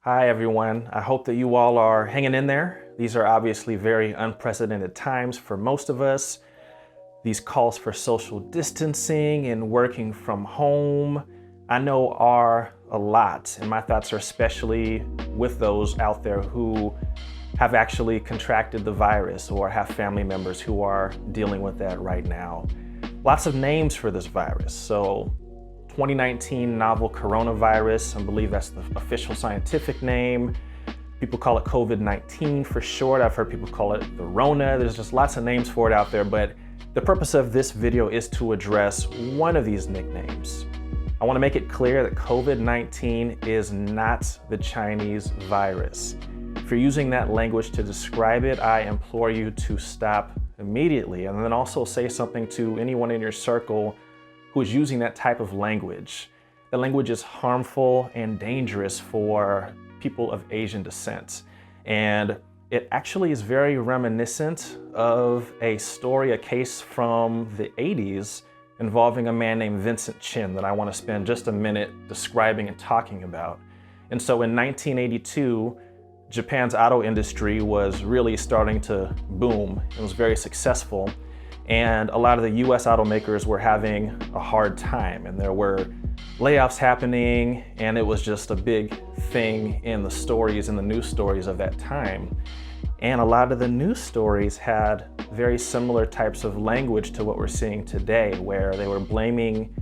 Hi, everyone. I hope that you all are hanging in there. These are obviously very unprecedented times for most of us. These calls for social distancing and working from home, I know are a lot, and my thoughts are especially with those out there who have actually contracted the virus or have family members who are dealing with that right now. Lots of names for this virus. So 2019 novel coronavirus, I believe that's the official scientific name. People call it COVID-19 for short. I've heard people call it the Rona. There's just lots of names for it out there, but the purpose of this video is to address one of these nicknames. I want to make it clear that COVID-19 is not the Chinese virus. If you're using that language to describe it, I implore you to stop immediately, and then also say something to anyone in your circle who is using that type of language. The language is harmful and dangerous for people of Asian descent. And it actually is very reminiscent of a story, a case from the 80s involving a man named Vincent Chin that I want to spend just a minute describing and talking about. And so in 1982, Japan's auto industry was really starting to boom. It was very successful. And a lot of the US automakers were having a hard time, and there were layoffs happening, and it was just a big thing in the stories, in the news stories of that time. And a lot of the news stories had very similar types of language to what we're seeing today, where they were blaming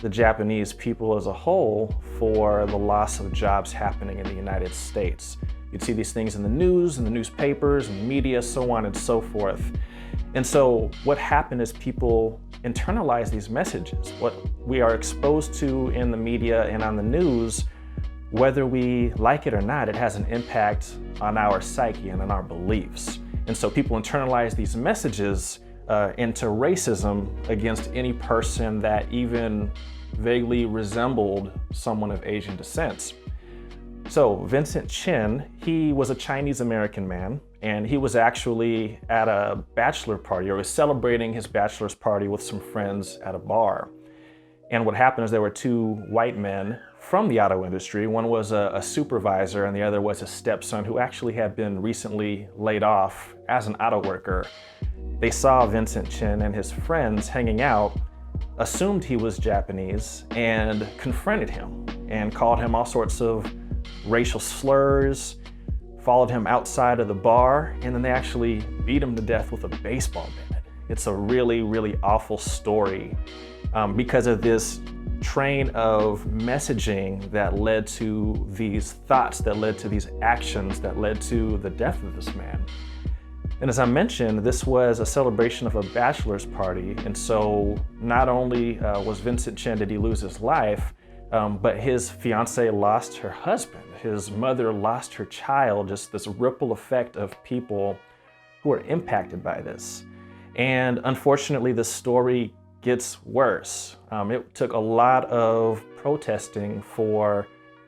the Japanese people as a whole for the loss of jobs happening in the United States. You'd see these things in the news, in the newspapers, and the media, so on and so forth. And so what happened is people internalize these messages. What we are exposed to in the media and on the news, whether we like it or not, it has an impact on our psyche and on our beliefs. And so people internalize these messages into racism against any person that even vaguely resembled someone of Asian descent. So Vincent Chin, he was a Chinese American man, and he was actually at a bachelor party, or was celebrating his bachelor's party with some friends at a bar. And what happened is there were two white men from the auto industry. One was a supervisor, and the other was his stepson, who actually had been recently laid off as an auto worker. They saw Vincent Chin and his friends hanging out, assumed he was Japanese, and confronted him and called him all sorts of racial slurs, followed him outside of the bar, and then they actually beat him to death with a baseball bat. It's a really, really awful story because of this train of messaging that led to these thoughts, that led to these actions, that led to the death of this man. And as I mentioned, this was a celebration of a bachelor's party, and so not only was Vincent Chin, did he lose his life, but his fiancée lost her husband. His mother lost her child, just this ripple effect of people who are impacted by this. And unfortunately, the story gets worse. It took a lot of protesting for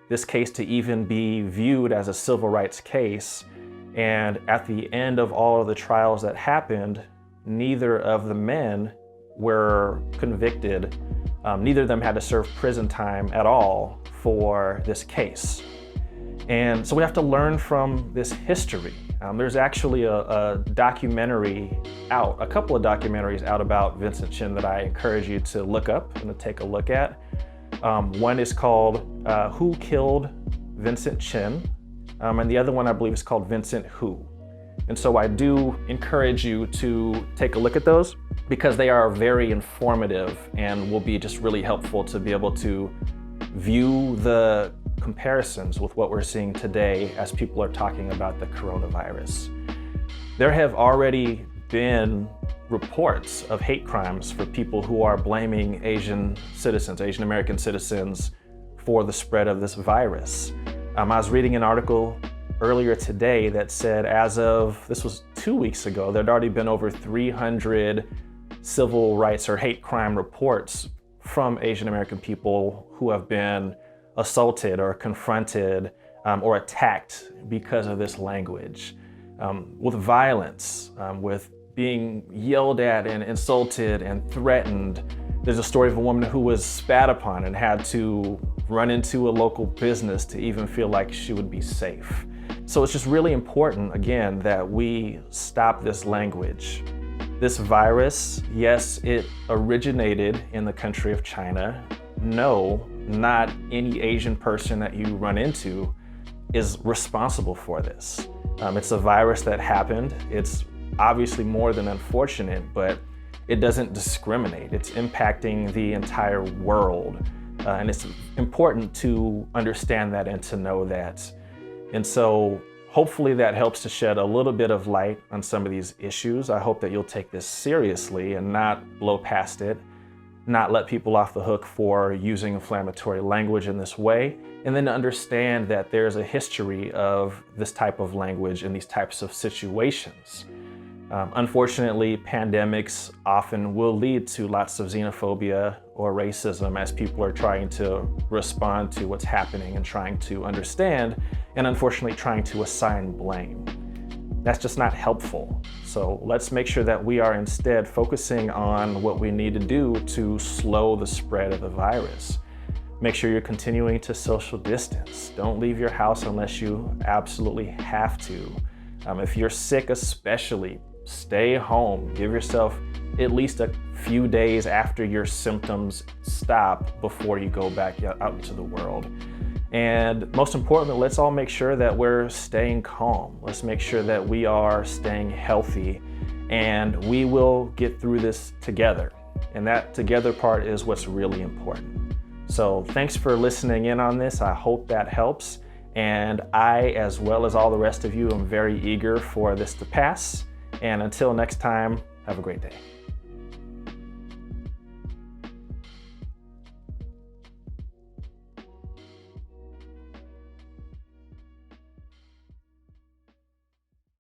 this case to even be viewed as a civil rights case. And at the end of all of the trials that happened, neither of the men were convicted. Neither of them had to serve prison time at all for this case. And so we have to learn from this history. There's actually a documentary out, a couple of documentaries out about Vincent Chin that I encourage you to look up and to take a look at. One is called Who Killed Vincent Chin? And the other one I believe is called Vincent Who. And so I do encourage you to take a look at those because they are very informative and will be just really helpful to be able to view the comparisons with what we're seeing today as people are talking about the coronavirus. There have already been reports of hate crimes for people who are blaming Asian citizens, Asian American citizens, for the spread of this virus. I was reading an article earlier today that said as of, this was 2 weeks ago, there'd already been over 300 civil rights or hate crime reports from Asian American people who have been assaulted or confronted or attacked because of this language, with violence, with being yelled at and insulted and threatened There's a story of a woman who was spat upon and had to run into a local business to even feel like she would be safe. So it's just really important, again, that we stop this language. This virus, yes, it originated in the country of China. No, not any Asian person that you run into is responsible for this. It's a virus that happened. It's obviously more than unfortunate, but it doesn't discriminate. It's impacting the entire world. And it's important to understand that and to know that. And so hopefully that helps to shed a little bit of light on some of these issues. I hope that you'll take this seriously and not blow past it, not let people off the hook for using inflammatory language in this way, and then to understand that there's a history of this type of language in these types of situations. Unfortunately, pandemics often will lead to lots of xenophobia or racism as people are trying to respond to what's happening and trying to understand, and unfortunately trying to assign blame. That's just not helpful. So let's make sure that we are instead focusing on what we need to do to slow the spread of the virus. Make sure you're continuing to social distance. Don't leave your house unless you absolutely have to. If you're sick especially, stay home. Give yourself at least a few days after your symptoms stop before you go back out into the world. And most importantly, let's all make sure that we're staying calm. Let's make sure that we are staying healthy, and we will get through this together. And that together part is what's really important. So thanks for listening in on this. I hope that helps. And I, as well as all the rest of you, am very eager for this to pass. And until next time, have a great day.